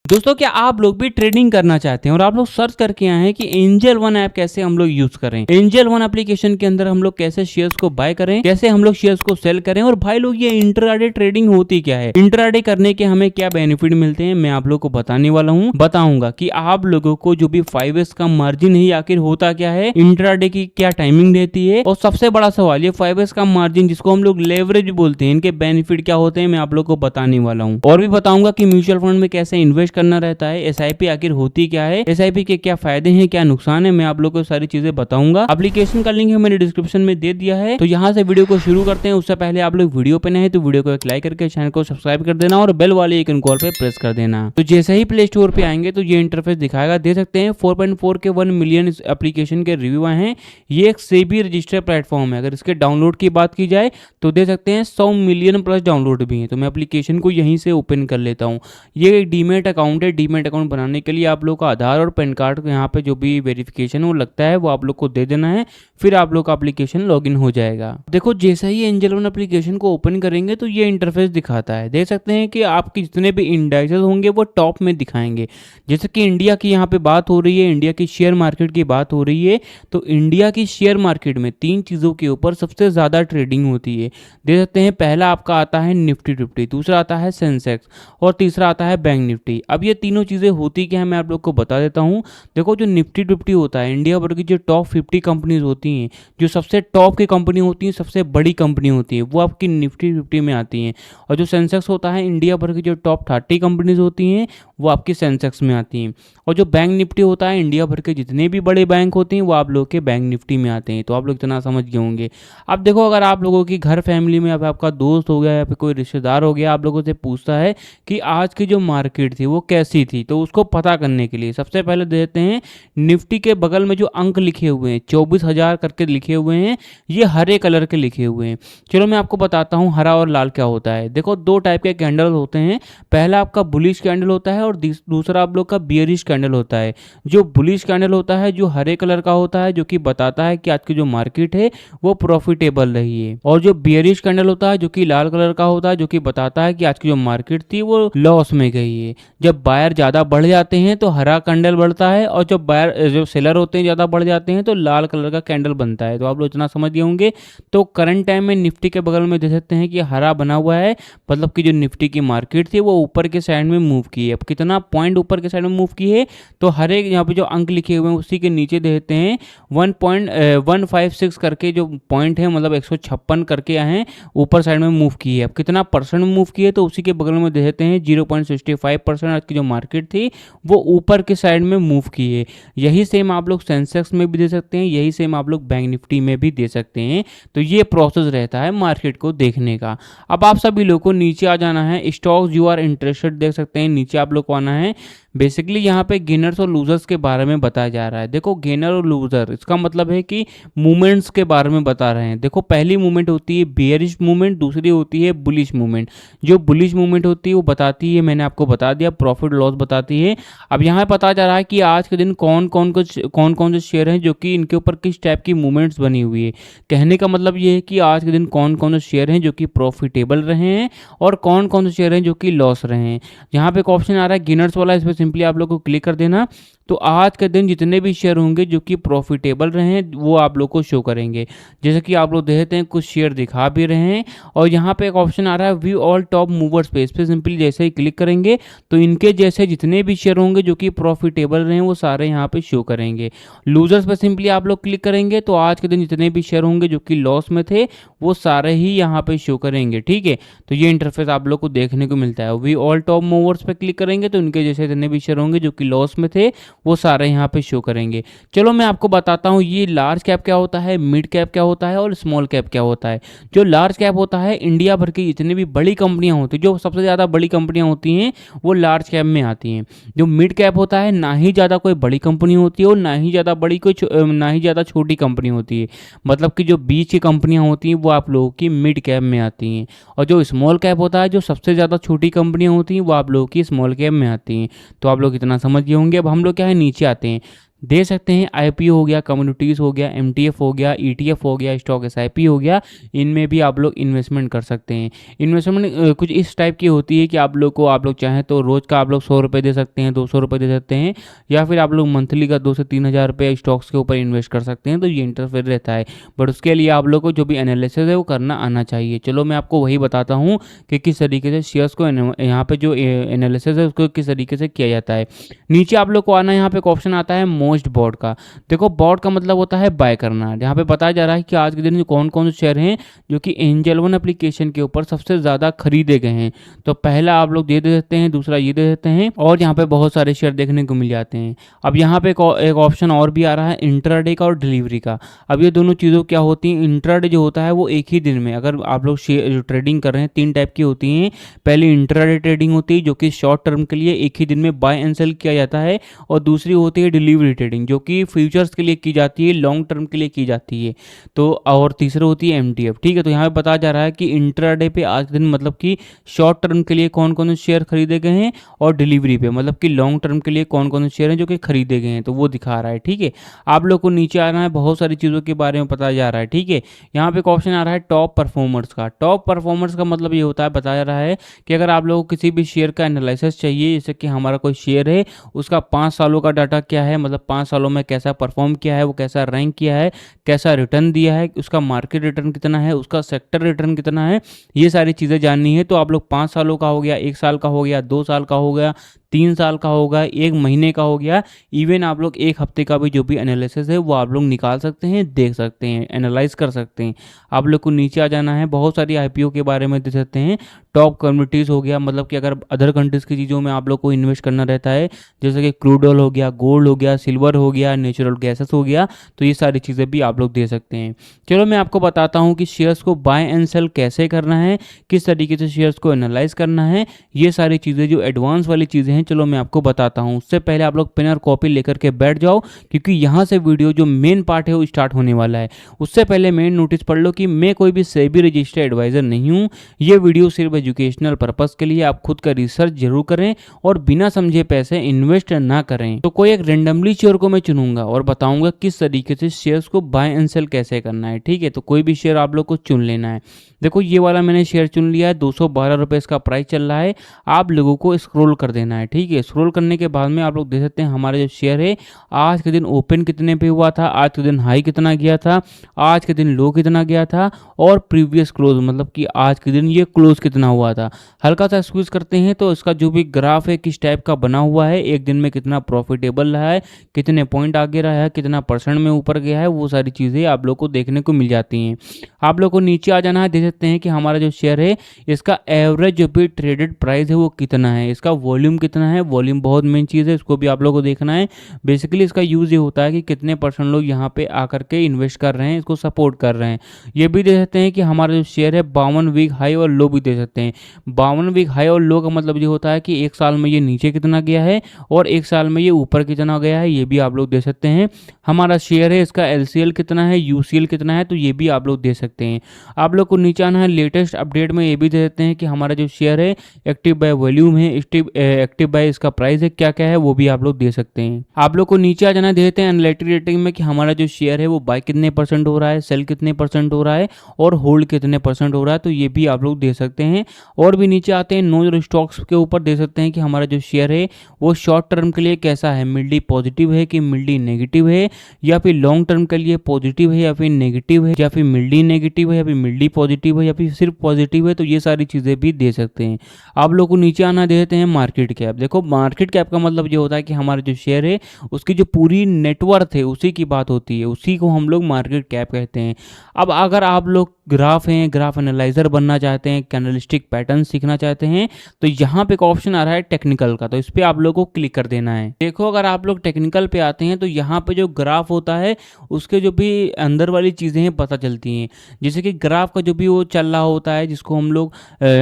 दोस्तों क्या आप लोग भी ट्रेडिंग करना चाहते हैं और आप लोग सर्च करके आए हैं कि एंजल वन ऐप कैसे हम लोग यूज करें। एंजल वन एप्लीकेशन के अंदर हम लोग कैसे शेयर्स को बाय करें, कैसे हम लोग शेयर्स को सेल करें, और भाई लोग ये इंट्राडे ट्रेडिंग होती क्या है, इंट्राडे करने के हमें क्या बेनिफिट मिलते हैं, मैं आप लोग को बताने वाला हूँ। बताऊंगा कि आप लोगों को जो भी 5x का मार्जिन है आखिर होता क्या है, इंट्राडे की क्या टाइमिंग रहती है, और सबसे बड़ा सवाल ये 5x का मार्जिन जिसको हम लोग लेवरेज बोलते हैं, इनके बेनिफिट क्या होते हैं मैं आप लोग को बताने वाला हूँ। और भी बताऊंगा कि म्यूचुअल फंड में कैसे इन्वेस्ट करना रहता है, एसआईपी आखिर होती क्या है, एसआईपी के क्या फायदे हैं, क्या नुकसान है, मैं आप लोगों को सारी चीजें बताऊंगा। एप्लीकेशन का लिंक है मैंने डिस्क्रिप्शन में दे दिया है, तो यहाँ से वीडियो को शुरू करते हैं। उससे पहले आप लोग वीडियो पे नए हैं तो वीडियो को एक लाइक करके चैनल को सब्सक्राइब कर देना और बेल वाले आइकन कॉल पे प्रेस कर देना। तो जैसे ही प्ले स्टोर पे आएंगे तो ये इंटरफेस दिखाएगा, दे सकते हैं 4.4 के 1 मिलियन एप्लीकेशन के रिव्यू आए हैं। ये एक सेबी रजिस्टर्ड प्लेटफॉर्म है। अगर इसके डाउनलोड की बात की जाए तो दे सकते हैं 100 मिलियन प्लस डाउनलोड भी है। तो मैं एप्लीकेशन को यहीं से ओपन कर लेता हूँ। ये एक डीमेट अकाउंट है। डीमेट अकाउंट बनाने के लिए आप लोग का आधार और पैन कार्ड को यहाँ पे जो भी वेरिफिकेशन वो लगता है वो आप लोग को दे देना है, फिर आप लोग का एप्लीकेशन लॉगिन हो जाएगा। देखो जैसे ही एंजल वन एप्लीकेशन को ओपन करेंगे तो ये इंटरफेस दिखाता है। देख सकते हैं कि आपके जितने भी इंडाइसेस होंगे वो टॉप में दिखाएंगे। जैसे कि इंडिया की यहाँ पे बात हो रही है, इंडिया की शेयर मार्केट की बात हो रही है, तो इंडिया की शेयर मार्केट में 3 चीज़ों के ऊपर सबसे ज़्यादा ट्रेडिंग होती है। देख सकते हैं पहला आपका आता है निफ्टी 50, दूसरा आता है सेंसेक्स और तीसरा आता है बैंक निफ्टी। अब ये तीनों चीज़ें होती क्या है मैं आप लोग को बता देता हूँ। देखो जो निफ्टी 50 होता है, इंडिया भर की जो टॉप 50 कंपनीज होती हैं, जो सबसे टॉप की कंपनी होती हैं, सबसे बड़ी कंपनी होती है, वो आपकी निफ्टी 50 में आती हैं। और जो सेंसेक्स होता है, इंडिया भर की जो टॉप 30 कंपनीज होती हैं वो आपकी सेंसेक्स में आती हैं। और जो बैंक निफ्टी होता है, इंडिया भर के जितने भी बड़े बैंक होते हैं वो आप लोग के बैंक निफ्टी में आते हैं। तो आप लोग इतना समझ गए होंगे। अब देखो अगर आप लोगों की घर फैमिली में अब आपका दोस्त हो गया या फिर कोई रिश्तेदार हो गया, आप लोगों से पूछता है कि आज की जो मार्केट थी वो कैसी थी, तो उसको पता करने के लिए सबसे पहले देते हैं निफ्टी के बगल में जो अंक लिखे हुए हैं 24,000 करके लिखे हुए हैं, ये हरे कलर के लिखे हुए हैं। चलो मैं आपको बताता हूँ हरा और लाल क्या होता है। देखो 2 टाइप के कैंडल होते हैं। पहला आपका बुलिश कैंडल होता है और दूसरा आप लोग का बियरिश कैंडल होता है। जो बुलिश कैंडल होता है जो हरे कलर का होता है, जो कि बताता है कि आज की जो मार्केट है वो प्रॉफिटेबल रही है। और जो बियरिश कैंडल होता है जो कि लाल कलर का होता है, जो कि बताता है कि आज की जो मार्केट थी वो लॉस में गई है। जब बायर ज़्यादा बढ़ जाते हैं तो हरा कैंडल बढ़ता है, और जो सेलर होते हैं ज़्यादा बढ़ जाते हैं तो लाल कलर का कैंडल बनता है। तो आप लोग इतना समझ गए होंगे। तो करंट टाइम में निफ्टी के बगल में देख सकते हैं कि हरा बना हुआ है, मतलब कि जो निफ्टी की मार्केट थी वो ऊपर के साइड में मूव की है। अब कितना पॉइंट ऊपर के साइड में मूव की है, तो हर एक यहाँ पे जो अंक लिखे हुए हैं उसी के नीचे देते हैं 1.156 करके जो पॉइंट है, मतलब 156 करके आए हैं ऊपर साइड में मूव की है। अब कितना परसेंट मूव की है, तो उसी के बगल में देते हैं 0.65% आज की जो मार्केट थी वो ऊपर के साइड में मूव की है। यही सेम आप लोग सेंसेक्स में भी दे सकते हैं, यही सेम आप लोग बैंक निफ्टी में भी दे सकते हैं। तो ये प्रोसेस रहता है मार्केट को देखने का। अब आप सभी लोग को नीचे आ जाना है, स्टॉक्स यू आर इंटरेस्टेड देख सकते हैं, नीचे आप लोग को आना है। बेसिकली यहाँ पे गेनर्स और लूजर्स के बारे में बताया जा रहा है। देखो गेनर और लूजर इसका मतलब है कि मूवमेंट्स के बारे में बता रहे हैं। देखो पहली मूवमेंट होती है बेयरिश मूवमेंट, दूसरी होती है बुलिश मूवमेंट। जो बुलिश मूवमेंट होती है वो बताती है, मैंने आपको बता दिया, प्रॉफिट लॉस बताती है। अब यहाँ पता जा रहा है कि आज के दिन कौन कौन से शेयर हैं जो कि इनके ऊपर किस टाइप की मूवमेंट्स बनी हुई है। कहने का मतलब ये है कि आज के दिन कौन कौन से शेयर हैं जो कि प्रॉफिटेबल रहे हैं और कौन कौन से शेयर हैं जो कि लॉस रहे हैं। यहाँ पे एक ऑप्शन आ रहा है गेनर्स वाला, इस पर सिंपली आप लोग को क्लिक कर देना। तो आज के दिन जितने भी शेयर होंगे जो कि प्रॉफिटेबल रहे हैं वो आप लोग को शो करेंगे। जैसे कि आप लोग देखते हैं कुछ शेयर दिखा भी रहे हैं। और यहाँ पे एक ऑप्शन आ रहा है व्यू ऑल टॉप मूवर्स पे, इस पर सिंपली जैसे ही क्लिक करेंगे तो इनके जैसे जितने भी शेयर होंगे जो कि प्रॉफिटेबल रहे हैं वो सारे यहाँ पे शो करेंगे। लूजर्स पे सिंपली आप लोग क्लिक करेंगे तो आज के दिन जितने भी शेयर होंगे जो कि लॉस में थे वो सारे ही यहाँ पे शो करेंगे। ठीक है, तो ये इंटरफेस आप लोग को देखने को मिलता है। व्यू ऑल टॉप मूवर्स पे क्लिक करेंगे तो इनके जैसे जितने भी शेयर होंगे जो कि लॉस में थे वो सारे यहाँ पे शो करेंगे। चलो मैं आपको बताता हूँ ये लार्ज कैप क्या होता है, मिड कैप क्या होता है और स्मॉल कैप क्या होता है। जो लार्ज कैप होता है, इंडिया भर की जितनी भी बड़ी कंपनियां होती हैं, जो सबसे ज़्यादा बड़ी कंपनियां होती हैं वो लार्ज कैप में आती हैं। जो मिड कैप होता है, ना ही ज़्यादा कोई बड़ी कंपनी होती है और ना ही ज़्यादा छोटी कंपनी होती है, मतलब कि जो बीच की कंपनियां होती हैं वो आप लोगों की मिड कैप में आती हैं। और जो स्मॉल कैप होता है, जो सबसे ज़्यादा छोटी कंपनियां होती हैं वो आप लोगों की स्मॉल कैप में आती हैं। तो आप लोग इतना समझ गए होंगे। अब हम लोग क्या है नीचे आते हैं। दे सकते हैं। आईपीओ हो गया, कम्युनिटीज़ हो गया, एमटीएफ हो गया, ईटीएफ हो गया, स्टॉक एसआईपी हो गया, इनमें भी आप लोग इन्वेस्टमेंट कर सकते हैं। इन्वेस्टमेंट कुछ इस टाइप की होती है कि आप लोग चाहें तो रोज़ का आप लोग 100 रुपये दे सकते हैं, 200 रुपये दे सकते हैं, या फिर आप लोग मंथली का 2 से 3 हज़ार रुपये स्टॉक्स के ऊपर इन्वेस्ट कर सकते हैं। तो ये इंटरफेयर रहता है, बट उसके लिए आप लोग को जो भी एनालिसिस है वो करना आना चाहिए। चलो मैं आपको वही बताता हूँ कि किस तरीके से शेयर्स को यहाँ पे जो एनालिसिस है उसको किस तरीके से किया जाता है। नीचे आप लोग को आना, यहाँ पे एक ऑप्शन आता है मोस्ट बॉट का। देखो बॉट का मतलब होता है बाय करना। यहाँ पे बताया जा रहा है कि आज के दिन कौन कौन से शेयर हैं जो कि एंजल वन एप्लीकेशन के ऊपर सबसे ज़्यादा खरीदे गए हैं। तो पहला आप लोग दे सकते हैं, दूसरा ये दे सकते हैं, और यहाँ पे बहुत सारे शेयर देखने को मिल जाते हैं। अब यहाँ पे एक ऑप्शन और भी आ रहा है इंट्राडे का और डिलीवरी का। अब ये दोनों चीज़ों क्या होती हैं, इंट्राडे जो होता है वो एक ही दिन में, अगर आप लोग शेयर जो ट्रेडिंग कर रहे हैं 3 टाइप की होती हैं। पहले इंट्राडे ट्रेडिंग होती है जो कि शॉर्ट टर्म के लिए एक ही दिन में बाय एंड सेल किया जाता है, और दूसरी होती है डिलीवरी ट्रेडिंग जो कि फ्यूचर्स के लिए की जाती है, लॉन्ग टर्म के लिए की जाती है। तो और तीसरी होती है एमटीएफ। ठीक है, तो यहाँ पे बताया जा रहा है कि इंट्राडे पे आज दिन मतलब कि शॉर्ट टर्म के लिए कौन कौन से शेयर खरीदे गए हैं, और डिलीवरी पे मतलब कि लॉन्ग टर्म के लिए कौन कौन से शेयर हैं जो कि खरीदे गए हैं, तो वो दिखा रहा है। ठीक है, आप लोग को नीचे आना है, बहुत सारी चीज़ों के बारे में बताया जा रहा है। ठीक है, यहाँ पे एक ऑप्शन आ रहा है टॉप परफॉर्मर्स का। टॉप परफॉर्मर्स का मतलब ये होता है, बताया जा रहा है कि अगर आप लोगों को किसी भी शेयर का एनालिसिस चाहिए, जैसे कि हमारा कोई शेयर है उसका 5 सालों का डाटा क्या है, मतलब 5 सालों में कैसा परफॉर्म किया है, वो कैसा रैंक किया है, कैसा रिटर्न दिया है, उसका मार्केट रिटर्न कितना है, उसका सेक्टर रिटर्न कितना है, ये सारी चीज़ें जाननी है। तो आप लोग 5 सालों का हो गया, 1 साल का हो गया, 2 साल का हो गया, 3 साल का होगा, 1 महीने का हो गया, इवन आप लोग 1 हफ्ते का भी जो भी एनालिसिस है वो आप लोग निकाल सकते हैं, देख सकते हैं, एनालाइज कर सकते हैं। आप लोग को नीचे आ जाना है, बहुत सारी आईपीओ के बारे में दे सकते हैं। टॉप कम्युनिटीज़ हो गया, मतलब कि अगर अदर कंट्रीज़ की चीज़ों में आप लोग को इन्वेस्ट करना रहता है, जैसे कि क्रूड ऑयल हो गया, गोल्ड हो गया, सिल्वर हो गया, नेचुरल गैसेस हो गया, तो ये सारी चीज़ें भी आप लोग दे सकते हैं। चलो मैं आपको बताता हूँ कि शेयर्स को बाय एंड सेल कैसे करना है, किस तरीके से शेयर्स को एनालाइज करना है, ये सारी चीज़ें जो एडवांस वाली चीज़ें हैं, चलो मैं आपको बताता हूँ। उससे पहले आप लोग पेन और कॉपी लेकर के बैठ जाओ, क्योंकि यहाँ से वीडियो जो मेन पार्ट है वो स्टार्ट होने वाला है। उससे पहले मेन नोटिस पढ़ लो कि मैं कोई भी सेबी रजिस्टर्ड एडवाइज़र नहीं हूँ। ये वीडियो सिर्फ एजुकेशनल पर्पज़ के लिए, आप खुद का रिसर्च जरूर करें और बिना समझे पैसे इन्वेस्ट ना करें। तो कोई एक रेंडमली शेयर को मैं चुनूंगा और बताऊंगा किस तरीके से शेयर्स को बाय एंड सेल कैसे करना है। ठीक है, तो कोई भी शेयर आप लोग को चुन लेना है। देखो ये वाला मैंने शेयर चुन लिया है, 212 रुपये इसका प्राइस चल रहा है। आप लोगों को स्क्रॉल कर देना है। ठीक है, स्क्रॉल करने के बाद में आप लोग देख सकते हैं हमारा जो शेयर है आज के दिन ओपन कितने पे हुआ था, आज के दिन हाई कितना गया था, आज के दिन लो कितना गया था, और प्रीवियस क्लोज मतलब कि आज के दिन ये क्लोज कितना हुआ था। हल्का सा स्क्वीज करते हैं तो इसका जो भी ग्राफ है किस टाइप का बना हुआ है, एक दिन में कितना प्रॉफिटेबल रहा है, कितने पॉइंट आगे रहा है, कितना परसेंट में ऊपर गया है, वो सारी चीज़ें आप लोग को देखने को मिल जाती हैं। आप लोग को नीचे आ जाना है, देख सकते हैं कि हमारा जो शेयर है इसका एवरेज जो भी ट्रेडेड प्राइस है वो कितना है, इसका वॉल्यूम कितना है। वॉल्यूम बहुत मेन चीज़ है, इसको भी आप लोग को देखना है। बेसिकली इसका यूज़ ये होता है कि कितने परसेंट लोग यहाँ पे आकर के इन्वेस्ट कर रहे हैं, इसको सपोर्ट कर रहे हैं। ये भी दे सकते हैं कि हमारा जो शेयर है 52 वीक हाई और लो भी दे सकते हैं। 52 वीक हाई और लो का मतलब ये होता है कि 1 साल में ये नीचे कितना गया है और 1 साल में ये ऊपर कितना गया है, ये भी आप लोग दे सकते हैं। हमारा शेयर है इसका LCL कितना है, UCL कितना है, तो ये भी आप लोग दे सकते हैं। आप लोग को नीचे आना है, लेटेस्ट अपडेट में ये भी दे देते हैं कि हमारा जो शेयर है एक्टिव बाय वॉल्यूम है, एक्टिव बाय इसका प्राइस है क्या क्या है, वो भी आप लोग दे सकते हैं। आप लोग को नीचे आ जाना, देते हैं एनालिटिक रेटिंग में कि हमारा जो शेयर है वो बाय कितने परसेंट हो रहा है, सेल कितने परसेंट हो रहा है और होल्ड कितने परसेंट हो रहा है, तो ये भी आप लोग दे सकते हैं। और भी नीचे आते हैं नो स्टॉक्स के ऊपर दे सकते हैं कि हमारा जो शेयर है वो शॉर्ट टर्म के लिए कैसा है, मिल्डी पॉजिटिव है कि मिल्डी नेगेटिव है, या फिर लॉन्ग टर्म के लिए पॉजिटिव है या फिर नेगेटिव है, या फिर मिल्डी नेगेटिव है या फिर मिल्डी पॉजिटिव है या फिर सिर्फ पॉजिटिव है, तो ये सारी चीज़ें भी दे सकते हैं। आप लोग को नीचे आना देते हैं मार्केट कैप। देखो मार्केट कैप का मतलब ये होता है कि हमारा जो शेयर है उसकी जो पूरी नेटवर्थ है उसी की बात होती है, उसी को हम लोग मार्केट कैप कहते हैं। अब अगर आप लोग ग्राफ हैं, ग्राफ एनालाइजर बनना चाहते हैं, कैंडलस्टिक पैटर्न सीखना चाहते हैं, तो यहाँ पे एक ऑप्शन आ रहा है टेक्निकल का, तो इस पर आप लोगों को क्लिक कर देना है। देखो अगर आप लोग टेक्निकल पे आते हैं तो यहाँ पे जो ग्राफ होता है उसके जो भी अंदर वाली चीज़ें हैं पता चलती हैं। जैसे कि ग्राफ का जो भी वो चल रहा होता है जिसको हम लोग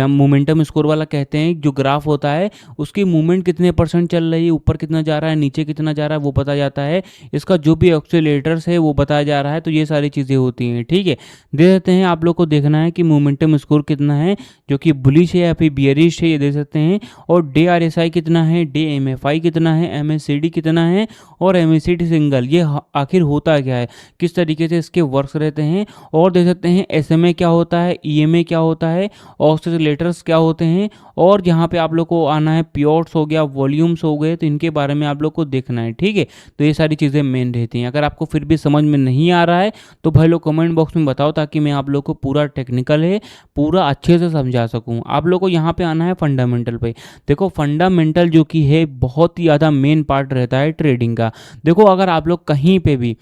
मोमेंटम स्कोर वाला कहते हैं, जो ग्राफ होता है उसकी मूवमेंट कितने परसेंट चल रही है, ऊपर कितना जा रहा है, नीचे कितना जा रहा है वो पता जाता है, इसका जो भी ऑक्सीलेटर्स है वो बताया जा रहा है। तो ये सारी चीज़ें होती हैं, ठीक है। दे देते हैं, आप लोग को देखना है कि मोमेंटम स्कोर कितना है, जो कि बुलिश है या फिर बियरिश है, ये दे सकते हैं। और डे RSI कितना है, डे MFI कितना है, MACD कितना है, और MACD सिंगल, ये आखिर होता क्या है, किस तरीके से इसके वर्क्स रहते हैं। और दे सकते हैं SMA क्या होता है, EMA क्या होता है, ऑक्सीलेटर्स क्या होते हैं। और यहाँ पे आप लोग को आना है प्योर्स हो गया, वॉल्यूम्स हो गए, तो इनके बारे में आप लोग को देखना है, ठीक है। तो ये सारी चीज़ें मेन रहती हैं। अगर आपको फिर भी समझ में नहीं आ रहा है तो भाई लोग कमेंट बॉक्स में बताओ, ताकि मैं आप लोग को पूरा टेक्निकल है पूरा अच्छे से समझा सकूं। आप लोग को यहाँ पे आना है फंडामेंटल पे। देखो फंडामेंटल जो कि है बहुत ही ज़्यादा मेन पार्ट रहता है ट्रेडिंग का। देखो अगर आप लोग कहीं पे भी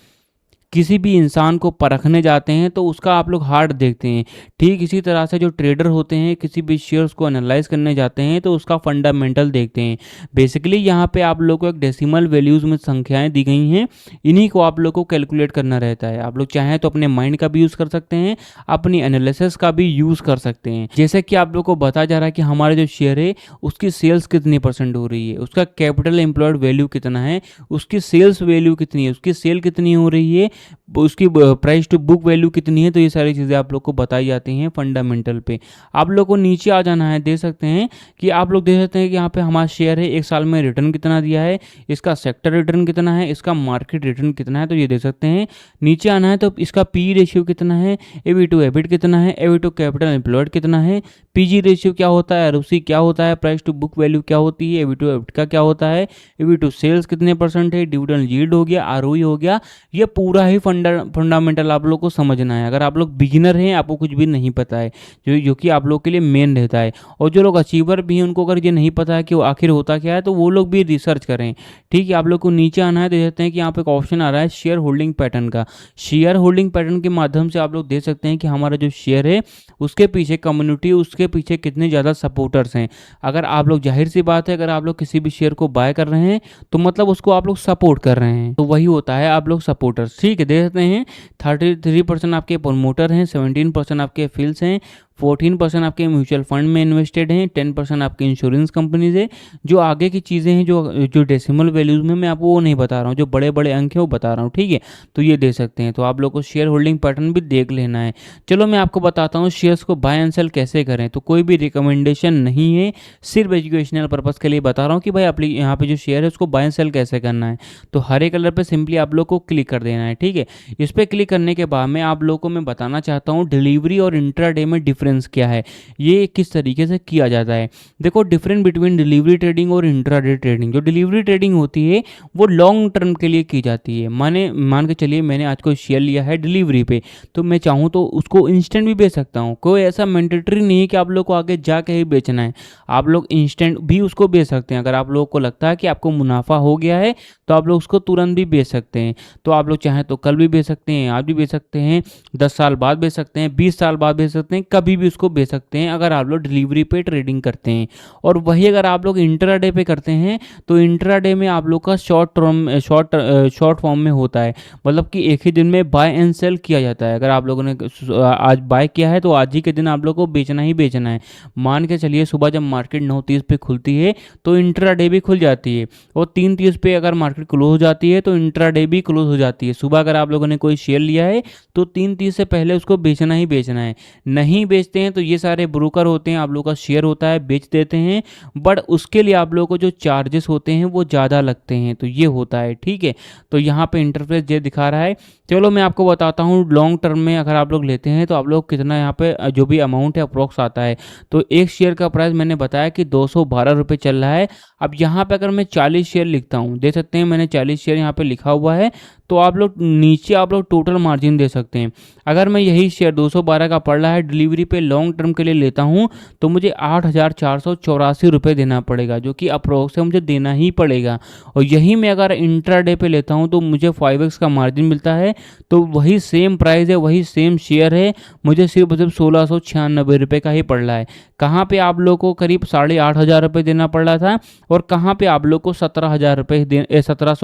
किसी भी इंसान को परखने जाते हैं तो उसका आप लोग हार्ट देखते हैं, ठीक इसी तरह से जो ट्रेडर होते हैं किसी भी शेयर्स को एनालाइज करने जाते हैं तो उसका फंडामेंटल देखते हैं। बेसिकली यहाँ पे आप लोग को एक डेसिमल वैल्यूज़ में संख्याएं दी गई हैं, इन्हीं को आप लोग को कैलकुलेट करना रहता है। आप लोग चाहें तो अपने माइंड का भी यूज़ कर सकते हैं, अपनी एनालिसिस का भी यूज़ कर सकते हैं। जैसे कि आप लोग को बताया जा रहा है कि हमारा जो शेयर है उसकी सेल्स कितनी परसेंट हो रही है, उसका कैपिटल एम्प्लॉयड वैल्यू कितना है, उसकी सेल्स वैल्यू कितनी है, उसकी सेल कितनी हो रही है, उसकी प्राइस टू बुक वैल्यू कितनी है। तो ये सारी चीज़ें आप लोग को बताई जाती हैं फंडामेंटल पे। आप लोग को नीचे आ जाना है, दे सकते हैं कि आप लोग देख सकते हैं कि यहाँ पे हमारा शेयर है, एक साल में रिटर्न कितना दिया है, इसका सेक्टर रिटर्न कितना है, इसका मार्केट रिटर्न कितना है, तो ये दे सकते हैं। नीचे आना है तो इसका PE रेशियो कितना है, EV टू EBIT कितना है, EV टू कैपिटल एम्प्लॉयड कितना है, PG रेशियो क्या होता है, ROC क्या होता है, प्राइस टू बुक वैल्यू क्या होती है, EV टू EBIT का क्या होता है, EV टू सेल्स कितने परसेंट है, डिविडेंड यील्ड हो गया, ROE हो गया। ये पूरा ही फंडामेंटल आप लोग को समझना है। अगर आप लोग बिगिनर हैं, आपको कुछ भी नहीं पता है, जो कि आप लोग के लिए मेन रहता है। और जो लोग अचीवर भी हैं उनको अगर ये नहीं पता है कि वो आखिर होता क्या है, तो वो लोग भी रिसर्च करें, ठीक है। आप लोग को नीचे आना है, देख सकते हैं कि यहाँ पे एक ऑप्शन आ रहा है शेयर होल्डिंग पैटर्न का। शेयर होल्डिंग पैटर्न के माध्यम से आप लोग देख सकते हैं कि हमारा जो शेयर है उसके पीछे कम्युनिटी, उसके पीछे कितने ज़्यादा सपोर्टर्स हैं। अगर आप लोग, जाहिर सी बात है, अगर आप लोग किसी भी शेयर को बाय कर रहे हैं तो मतलब उसको आप लोग सपोर्ट कर रहे हैं, तो वही होता है आप लोग सपोर्टर्स, ठीक है। देख सकते हैं 33% आपके प्रमोटर हैं, 17% आपके फील्ड्स हैं, 14% आपके म्यूचुअल फंड में इन्वेस्टेड हैं, 10% आपके इंश्योरेंस कंपनीज है। जो आगे की चीज़ें हैं, जो डेसिमल वैल्यूज़ में मैं आपको वो नहीं बता रहा हूँ, जो बड़े बड़े अंक है वो बता रहा हूँ, ठीक है। तो ये दे सकते हैं। तो आप लोग को शेयर होल्डिंग पैटर्न भी देख लेना है। चलो मैं आपको बताता हूँ शेयर्स को बाय एंड सेल कैसे करें। तो कोई भी रिकमेंडेशन नहीं है, सिर्फ एजुकेशनल पर्पज़ के लिए बता रहा हूँ कि भाई आप यहाँ पे जो शेयर है उसको बाय एंड सेल कैसे करना है। तो हरे कलर पर सिंपली आप लोग को क्लिक कर देना है, ठीक है। इस पर क्लिक करने के बाद मैं आप लोग को मैं बताना चाहता हूँ डिलीवरी और इंट्राडे में डिफरेंस क्या है, ये किस तरीके से किया जाता है। देखो डिफरेंस बिटवीन डिलीवरी ट्रेडिंग और इंट्राडे ट्रेडिंग। जो डिलीवरी ट्रेडिंग होती है वो लॉन्ग टर्म के लिए की जाती है। मान के चलिए मैंने आज कोई शेयर लिया है डिलीवरी पे, तो मैं चाहूँ तो उसको इंस्टेंट भी बेच सकता हूँ। कोई ऐसा मैंडेटरी नहीं है कि आप लोग को आगे जाके ही बेचना है, आप लोग इंस्टेंट भी उसको बेच सकते हैं। अगर आप लोगों को लगता है कि आपको मुनाफा हो गया है तो आप लोग उसको तुरंत भी बेच सकते हैं। तो आप लोग चाहें तो कल भी बेच सकते हैं, आज भी बेच सकते हैं, 10 साल बाद बेच सकते हैं, 20 साल बाद बेच सकते हैं, कभी भी उसको बेच सकते हैं अगर आप लोग डिलीवरी पे ट्रेडिंग करते हैं। और वही अगर आप लोग इंट्राडे पे करते हैं तो इंट्राडे में आप लोग का शॉर्ट फॉर्म में होता है, मतलब कि एक ही दिन में बाय एंड सेल किया जाता है। अगर आप लोगों ने आज बाय किया है तो आज ही के दिन आप लोग को बेचना ही बेचना है। मान के चलिए सुबह जब मार्केट 9:30 पे खुलती है तो इंट्राडे भी खुल जाती है, और 3:30 पे अगर मार्केट क्लोज हो जाती है तो इंट्राडे भी क्लोज हो जाती है। सुबह अगर आप लोगों ने कोई शेयर लिया है तो 3:30 से पहले उसको बेचना ही बेचना है। नहीं बेचते हैं तो ये सारे ब्रोकर होते हैं, आप लोगों का शेयर होता है, बेच देते हैं, बट उसके लिए आप लोगों को जो चार्जेस होते हैं वो ज़्यादा लगते हैं। तो ये होता है, ठीक है। तो यहाँ पे इंटरफेस ये दिखा रहा है। चलो मैं आपको बताता हूँ लॉन्ग टर्म में अगर आप लोग लेते हैं तो आप लोग कितना यहाँ पे जो भी अमाउंट है अप्रोक्स आता है। तो एक शेयर का प्राइस मैंने बताया कि 212 रुपये चल रहा है। अब यहाँ पे अगर मैं 40 शेयर लिखता हूँ, देख सकते हैं मैंने 40 शेयर यहाँ पे लिखा हुआ है, तो आप लोग नीचे आप लोग टोटल मार्जिन दे सकते हैं। अगर मैं यही शेयर 212 का पड़ रहा है डिलीवरी पे लॉन्ग टर्म के लिए लेता हूँ तो मुझे 8,484 रुपये देना पड़ेगा, जो कि अप्रोक्स मुझे देना ही पड़ेगा। और यही मैं अगर इंट्राडे पे लेता हूँ तो मुझे 5x का मार्जिन मिलता है। तो वही सेम प्राइस है, वही सेम शेयर है, मुझे सिर्फ 1696 रुपये का ही पड़ रहा है। कहाँ पे आप लोग को करीब 8,500 रुपये देना पड़ रहा था और कहाँ पे आप लोग को 1700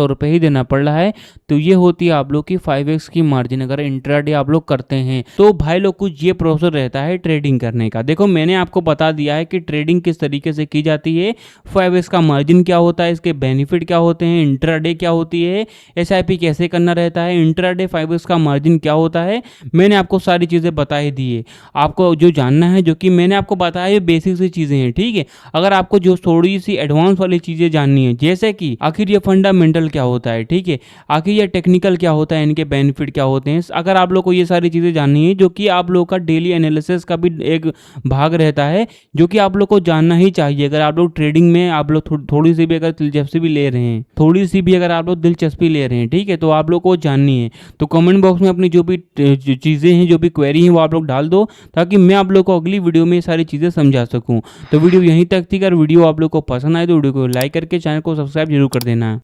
रुपये ही देना पड़ रहा है। तो ये होती है आप लोग की 5x की मार्जिन अगर इंट्राडे आप लोग करते हैं। तो भाई लोग कुछ ये प्रोसेस रहता है ट्रेडिंग करने का। देखो मैंने आपको बता दिया है कि ट्रेडिंग किस तरीके से की जाती है, फॉरेक्स का मार्जिन क्या होता है, इसके बेनिफिट क्या होते हैं, इंट्राडे क्या होती है, एसआईपी कैसे करना रहता है, इंट्राडे फॉरेक्स का मार्जिन क्या होता है, मैंने आपको सारी चीज़ें बता ही दी है। आपको जो जानना है, जो कि मैंने आपको बताया, ये बेसिक सी चीज़ें हैं, ठीक है। अगर आपको जो थोड़ी सी एडवांस वाली चीज़ें जाननी है, जैसे कि आखिर ये फंडामेंटल क्या होता है, ठीक है, आखिर ये टेक्निकल क्या होता है, इनके बेनिफिट क्या होते हैं, अगर आप लोग को ये सारी चीज़ें जाननी है, जो कि आप लोग का डेली एनालिसिस का भी एक भाग रहता है, जो कि आप लोग को जानना ही चाहिए। अगर आप लोग ट्रेडिंग में आप लोग थोड़ी सी भी अगर दिलचस्पी ले रहे हैं, थोड़ी सी भी अगर आप लोग दिलचस्पी ले रहे हैं, ठीक है, तो आप लोग को जाननी है। तो कमेंट बॉक्स में अपनी जो भी चीज़ें हैं, जो भी क्वेरी हैं, वो आप लोग डाल दो, ताकि मैं आप लोग को अगली वीडियो में ये सारी चीज़ें समझा सकूं। तो वीडियो यहीं तक थी। अगर वीडियो आप लोग को पसंद आए तो वीडियो को लाइक करके चैनल को सब्सक्राइब जरूर कर देना।